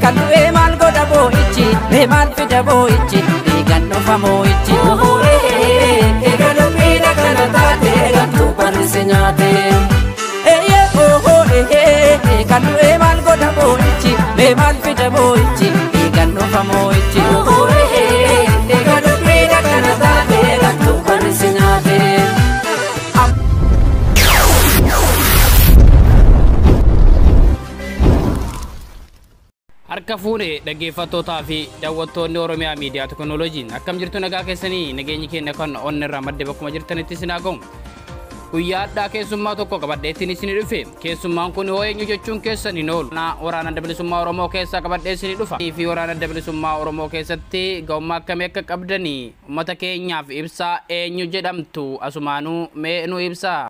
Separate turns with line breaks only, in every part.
kan du'e maal godha boo'ichi mee maal fida boo'ichi dhiigan dhufa moo'ichi eega dubbiidha kana taate gamtuu barreesse nyaate kan du'e maal godha boo'ichi mee maal fida boo'ichi dhiigan dhufa moo'ichi eega dubbiidha kana taate gamtuu barreesse nyaate.
Harka fuune dhaggeeffattootaa fi daawwattoonni Oromiyaa Miidiyaa Teknooloojiin akkam jirtu nagaa keessanii nageenyi keenya kan onni irraa madde bakkuma jirtanitti isin haa ga'u. Guyyaa addaa keessummaa tokko qabadheettiin isin dhufe keessummaan kun hoo eenyu jechuun keessan hin oolu. Waraana Adda Bilisummaa Oromoo keessaa qabadhee isin dhufa. Fi Waraana Adda Bilisummaa Oromoo keessatti ga'ummaa akkamii akka qabdanii uummata keenyaaf ibsaa eenyu jedhamtu asumaanuu mee nu ibsaa.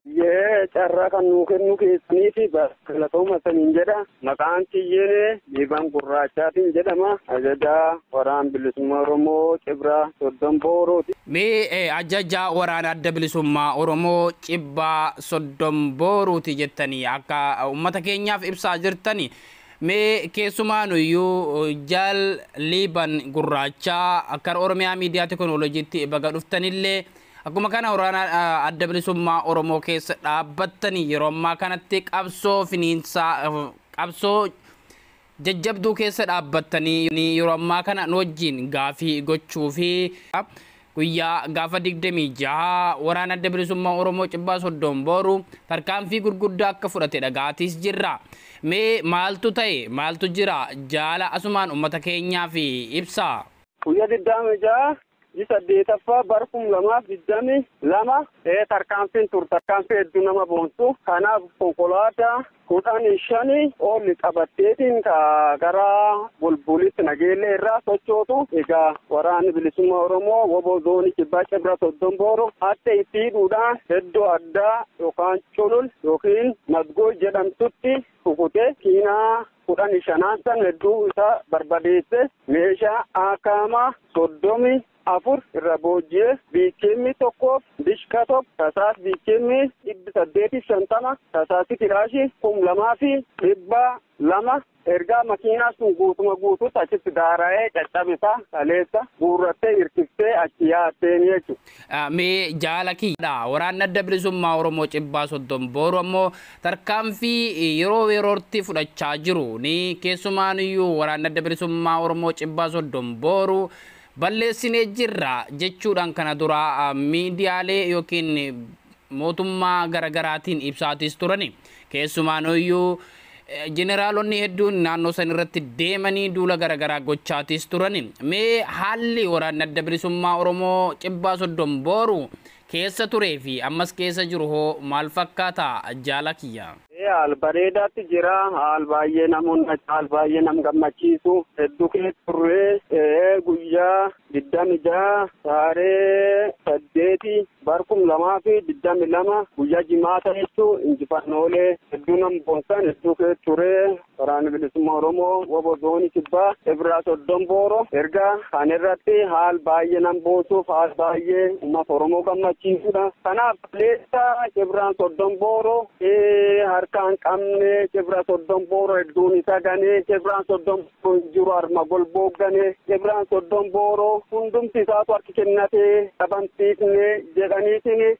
Carraa kan nuu kennu keessanii fi galatooma saniin jedha. Maqaan Tiyyee Liibaan Gurraachaatiin jedhama. Ajajaa Waraana Bilisummaa Oromoo Cibraa Soddon Boorooti.
Mee ajajaa Waraana Adda Bilisummaa Oromoo Cibbaa Soddon Booruuti jettanii akka uummata keenyaaf ibsaa jirtani. Mee keessumaanuyyuu jaal Liibaan Gurraachaa akka Oromiyaa Miidiyaa Teknooloojiitti baga dhuftanillee akkuma kana Waraana Adda Bilisummaa Oromoo keessa dhaabbattanii yeroo ammaa kanatti qabsoo finiinsaa qabsoo jajjabduu keessa dhaabbattanii yeroo ammaa kana nu wajjin gaafii gochuu fi guyyaa gaafa 26 Waraana Adda Bilisummaa Oromoo Cibbaa Soddon Booruu tarkaanfii gurguddaa akka fudhate dhagaatiis jirra. Mee maaltu ta'e maaltu jira jaala asumaan uummata keenyaaf ibsaa.
Guyyaa 26 Saddeetaffaa bara 2022 tarkaanfiin tur tarkaanfii hedduu nama boonsu kanaaf konkolaataa 15 oolli qabatteetiin gara bulbulitti nageellee irraa sochootu egaa Waraanni Bilisummaa Oromoo woboo zoonii Cibbaa Cibraa Soddon Booruu hatta itti hidhuudhaan iddoo addaa yookaan culul yookiin madgoo jedhamtutti rukutee kiinaa 15 san hedduu isaa barbadeesse meeshaa akaama 34 irra boojjee biikkeemmi tokkoof dishqa tokko tasaas biikkeemmi 850 tasaasi tiraashii 2,200 ergaa makiinaa sun guutuma guutuutti achitti daaraa'ee caccabisaa kaleessa guurrattee hirkiftee achi yaatteen jechuudha.
Mee jaala kiyya Waraanni Adda Bilisummaa Oromoo Cibbaa Soddon Booruu ammoo tarkaanfii yeroo yerootti fudhachaa jiru ni keessumaanuyyuu Waraanni Adda Bilisummaa Oromoo Cibbaa Soddon Booruu balleessinee jirra jechuudhaan kana dura miidiyaalee yookiin mootummaa garagaraatiin ibsaatis turani keessumaanuyyuu Generaalonni hedduun naannoo san irratti deemanii duula garagaraa gochaatis turani. Mee haalli Waraanni Adda Bilisummaa Oromoo Cibbaa Soddon Booruu keessa turee fi ammas keessa jiru hoo maal fakkaata jaala kiyya?
Haal bareedaatti jira. Haal baay'ee namoonni haal baay'ee nam gammachiisu. Hedduu keessa turre guyyaa 26 saaree 8 bara 2022 guyyaa jimaata jechuun injifannoolee hedduu nam boonsan hedduu keessa turre. Waraanni Bilisummaa Oromoo woboo zoonii Cibbaa Cibraa Soddon Booruu erga kan irratti haal baay'ee nam boonsuuf haal baay'ee uummata Oromoo gammachiisudha. Kanaaf leessa Cibraan Soddon Booruu harkaan qabne Cibraa Soddon Booruu hedduun isa ganee Cibraan Soddon Booruu jiru harma golboo ganee Cibraan Soddon Booruu hundumti isaatu harki kennatee qabansiifne jedhaniitiin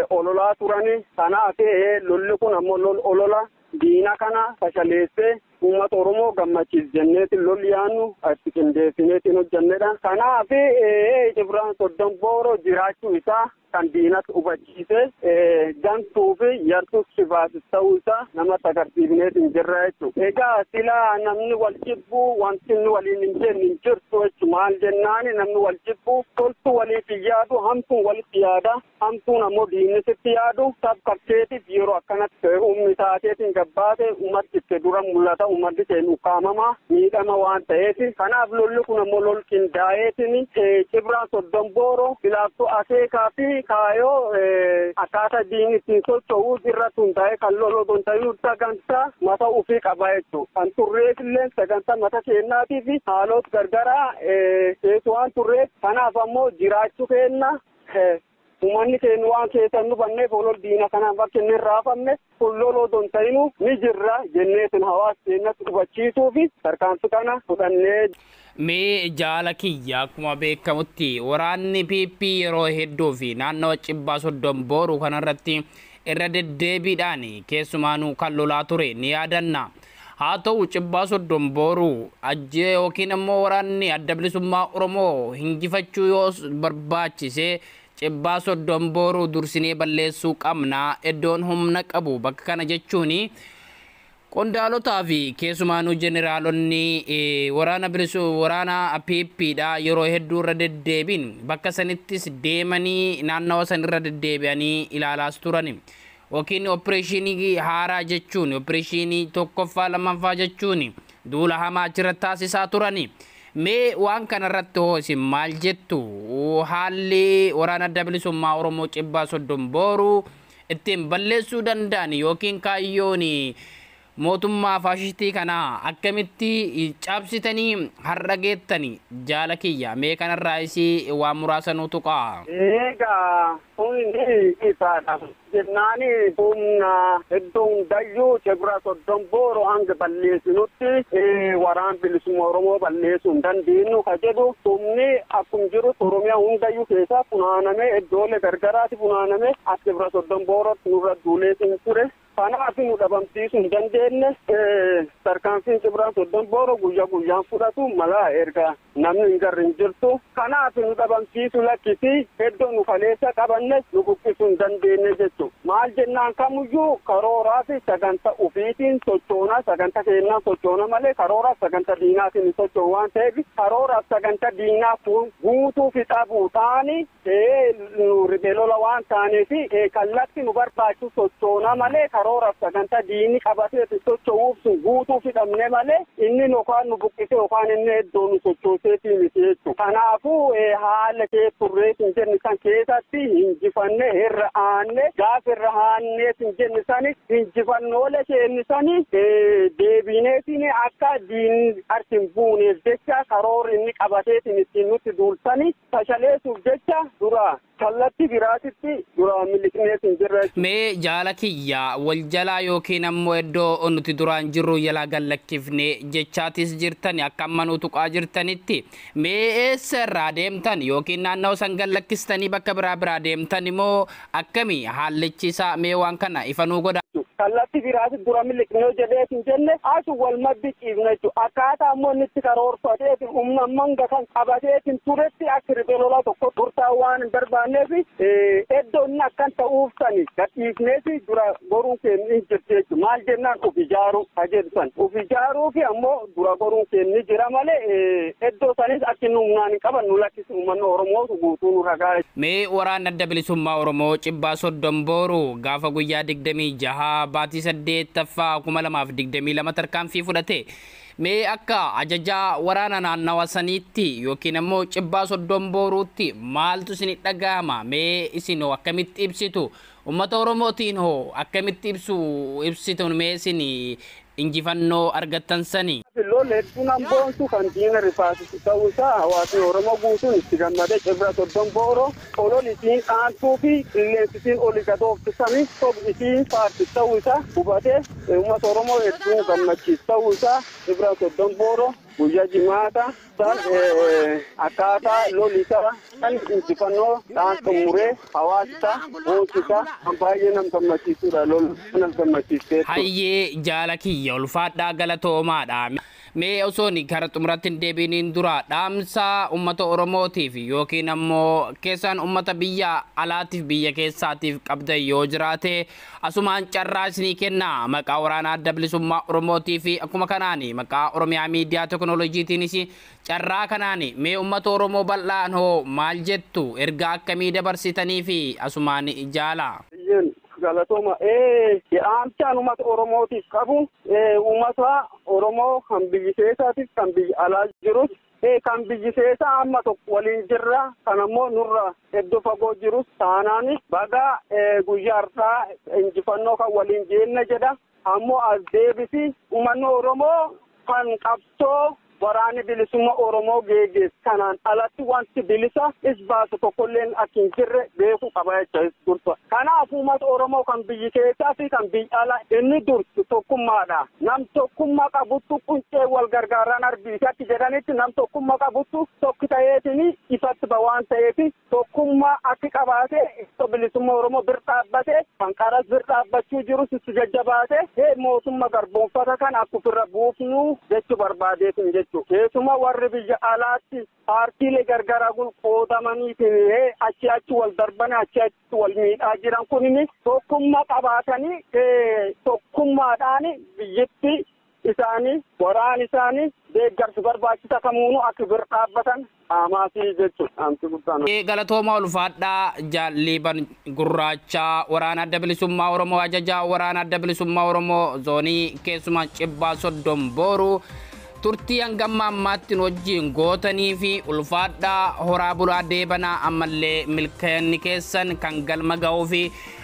ololaa turani. Kanaaf lolli kun ammoo olola diina kana fashaleessee uummata Oromoo gammachiis jenneetiin lolli yaannu itti qindeessineetiin hojjannedha. Kanaaf Cibraan Soddon Booruu jiraachuu isaa kan diinatti hubachiise gantuu fi yartuu shifaasis ta'uu isaa namatti agarsiifneetiin jirra jechuudha. Egaa silaa namni wal jibbuu wanti inni waliin hin jenne hin jirtu jechuudha. Maal jennaani namni wal jibbuu toltu waliif hin yaadu hamtuun walitti yaada hamtuun ammoo diinisitti yaadu sabqabseetiif yeroo akkanatti humni taateetiin gabbaate ummatti itti dura mul'ata ummatti seen ukkaamama miidhama waan ta'eef kanaaf lolli kun ammoo lol qindaa'eetiin Cibraan Soddon Booruu filaattuu akeekaa fi kaayoo akkaataa diinni ittiin socho'uu irratti hundaa'ee kan lolootoon ta'uu sagantaa mata ofii qaba jechuudha. Kan turreefillee sagantaa mata keenyaatiif haalota gargaraa keessu waan turreef kanaaf ammoo jiraachuu keenya uummanni keenya waan keessan nu banneef olol diina kanaan bakka inni raafamne kulloloo don ta'inu ni jirra jenneetin hawaasa keenyatti hubachiisuu fi tarkaanfii kana fudhannee.
Mee jaala kiyya akkuma beekamutti waraanni PP yeroo hedduu fi naannoo Cibbaa Soddombooruu kanarratti irra deddeebiidhaan keessumaanuu kan lolaa ture ni yaadanna. haa ta'u Cibbaa Soddombooruu ajjee yookiin ammoo waraanni adda bilisummaa Oromoo hinjifachuu yoo barbaachise Cibbaa Soddombooruu dursinee balleessuu qabna iddoon humna qabu bakka kana jechuuni qondaaltotaa fi keessumaanuu jeneraalonni waraana PPdha yeroo hedduu irra deddeebiin bakka sanittis deemanii naannawa san irra deddeebi'anii ilaalaas turani. Okiin opereeshinii haaraa jechuun opereeshinii tokkoffaa lammaffaa jechuun duula hamaa achirratti taasisaa turani. Mee waan kanarratti hoo isin maal jettu? Haalli waraana adda bilisummaa Oromoo Cibbaa Soddombooruu ittiin balleessuu danda'an yookiin kaayyoon mootummaa faashistii kana akkamitti cabsitanii har'a geettanii jaala kiyya mee kanarraa isii waan muraasa nu tuqaa.
Egaa kuni isaadha jennaani humna hedduu hundayyuu Cibbaa Soddombooruu hanga balleessinutti waraan bilisummaa Oromoo balleessuu hin dandeenyu ka jedhu humni akkuma jiru Oromiyaa hundayyuu keessaa funaanamee iddoolee gargaraatti funaanamee as Cibbaa Soddomboorootti nurra duuleetiin ture. Kanaaf nu dhabamsiisuu hin dandeenye tarkaanfiin Cibbaa Soddombooruu guyyaa guyyaan fudhatu mala erga namni hin garre hin jirtu. Kanaaf nu dhabamsiisuu lakkisi hedduu nu kaleessa qabanne nu buqqisuu hin dandeenye jechuudha. Maal jennaan kamuyyuu karooraa fi sagantaa ofiitiin sochoona sagantaa keenyaan sochoona malee karooraa sagantaa diinaatiin hin sochoonu waan ta'eef karooraa sagantaa diinaa guutuu fi dhabuu taani nu ribeelola waan taaneef kallattii nu barbaachisu sochoona malee karooraa sagantaa diinii qabatee socho'uuf sun guutuu fidhamne malee inni yookaan nu buqqise yookaan inni iddoo nu sochooseetii miti jechuudha. Kanaafuu haala kee turreetiin jenne san keessatti hinjifanne irra aanne gaafa irra aanneetiin jenne sani hinjifannoolee keenni sani deebineetiin akka diin arsin buuneef jecha karoora inni qabateetiin ittiin nutti duulsani fashaleessuuf jecha dura kallattii biraatitti dura miliqneetiin jirra.
Mee jaala kiyya wal jalaa yookiin ammoo iddoo nuti duraan jirru jalaa gallakkifne jechaatis jirtani akka amma nu tuqaa jirtanitti mee eessa irraa deemtan yookiin naannoo san gallakkistanii bakka biraa deemtan immoo akkami haallichi isaa mee waan kana ifa nuu godha.
Kallattii biraatitti dura miliqnee jedheetiin jenne asu wal maddi ciifne jechuudha. Akkaataa ammoo inni itti karoorfateetiin humna manga kan qabateetiin turetti akka ribeelola tokko turtaa waan hin barbaanneef iddoo inni akkan ta'uuf sani gadhiifneeti dura goruun keenya hin jirti jechuudha. Maal jennaan of ijaaruu ka jedhu san of ijaaruu fi ammoo dura goruun keenya jira malee iddoo sanis akka inni humnaan hin qaban nu lakkisi uummanni Oromoo guutuu nu ragaa.
Mee waraanni adda bilisummaa Oromoo Cibbaa Soddombooruu gaafa guyyaa 26 baatii 8ffaa 2022 tarkaanfii fudhate mee akka ajajaa waraana naannawa saniitti yookiin ammoo Cibbaa Soddombooruutti maaltu isin dhagahama mee isin akkamitti ibsitu ummata Oromootiin hoo akkamitti ibsitu mee isin injifannoo argattan sani.
Lola hedduun amboontu kan diina rifaasisu ta'uu isaa hawaasni Oromoo guutuun itti gammadee Cibbaa Soddombooroo olol isiin dhaantuu fi qilleensi isiin oli gadooftisanii isiin faarsi ta'uu isaa hubatee uummata Oromoo hedduun gammachiis ta'uu isaa Cibbaa Soddombooroo guyyaa jimaata akkaataa lolli isaa kan injifannoo dhaan xumuree hawaasa boonsisa kan baay'ee nam gammachiisudha lolli nam gammachiisee.
Hayyee jaala kiyya ulfaadhaa galatoomaadha. Mee osoo ni gara xumuratti deebiiniin dura dhaamsa uummata Oromootiif yookiin ammoo keessaan uummata biyya alaatiif biyya keessaatiif qabdan yoo jiraate asumaan carraa isinii kenna maqaa waraana adda bilisummaa Oromootii fi akkuma kanaan maqaa Oromiyaa miidiyaa teekinooloojiitiinis carraa kanaan mee uummata Oromoo bal'aan hoo maal jettu ergaa akkamii dabarsitanii fi asumaan jaala.
Galatoma yaamchaan uummata Oromootiif qabu uummata Oromoo kan biyya keessaatiif kan biyya alaa jirus kan biyya keessaa amma tokko waliin jirra kan ammoo nurra iddoo fagoo jirus taanaan baga guyyaa har'aa injifannoo kan waliin jeenna jedha ammoo as deebisi uummanni Oromoo kan qabsoo waraanni bilisummaa Oromoo geggeessu kanaan alatti wanti bilisa is baasu tokkolleen akka hin jirre beekuu qaba jechuudha dursa. Kanaaf uummata Oromoo kan biyyi keessaa fi kan biyya alaa inni dursu tokkummaadha. Nam tokkummaa qabuttu quncee wal gargaaraan arbiisatti jedhanitti nam tokkummaa qabuttu tokko ta'eetini ifatti ba waan ta'eef tokkummaa akka qabaate bilisummaa Oromoo bir dhaabbate kan qaras bir dhaabbachuu jiru sitti jajjabaate mootummaa garboonfata kan akka ofirra buufnu jechuu barbaadeetin jechuudha. Keessumaa warri biyya alaatti paartiilee gargaraa qoodamaniitiin achi wal darban achi wal miidhaa jiran kunini tokkummaa qabaatanii tokkummaadhaan biyyatti isaanii waraan isaanii deeggarsi barbaachisa kamuunu akka bir dhaabbatan amaasii jechuudha. Amsi guddaan.
Galatooma ulfaadhaa jaalliban gurraacha waraana adda bilisummaa Oromoo ajajaa waraana adda bilisummaa Oromoo zoonii keessumaa Cibbaa Soddom Booruu turtii hanga ammaatti wajjin gootanii fi ulfaadhaa horaa bulaa deebanaa ammallee milkaa'inni keessan kan galma ga'uu fi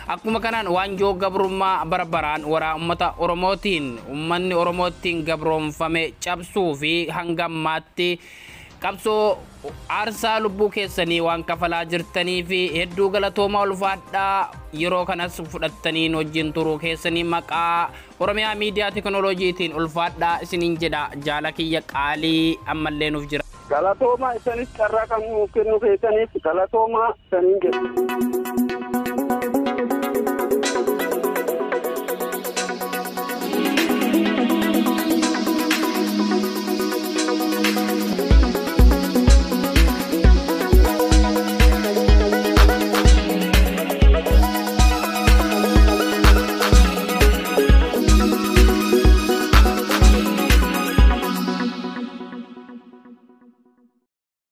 akkuma kanaan waanjoo gabrummaa barbaraan waraa ummata Oromootiin ummanni Oromootiin gabroonfame cabsuu fi hanga ammaatti qabsoo aarsaa lubbuu keessanii waan kafalaa jirtanii fi hedduu galatooma ulfaadhaa yeroo kanas fudhattanii wajjin turuu keessanii maqaa Oromiyaa miidiyaa teknooloojiitiin ulfaadhaa isiniin jedha jaala kiyya qaalii ammallee nuuf jira.
Galatooma isanis carraa kan nuuf kennu keessaniif galatooma isiniin jedha.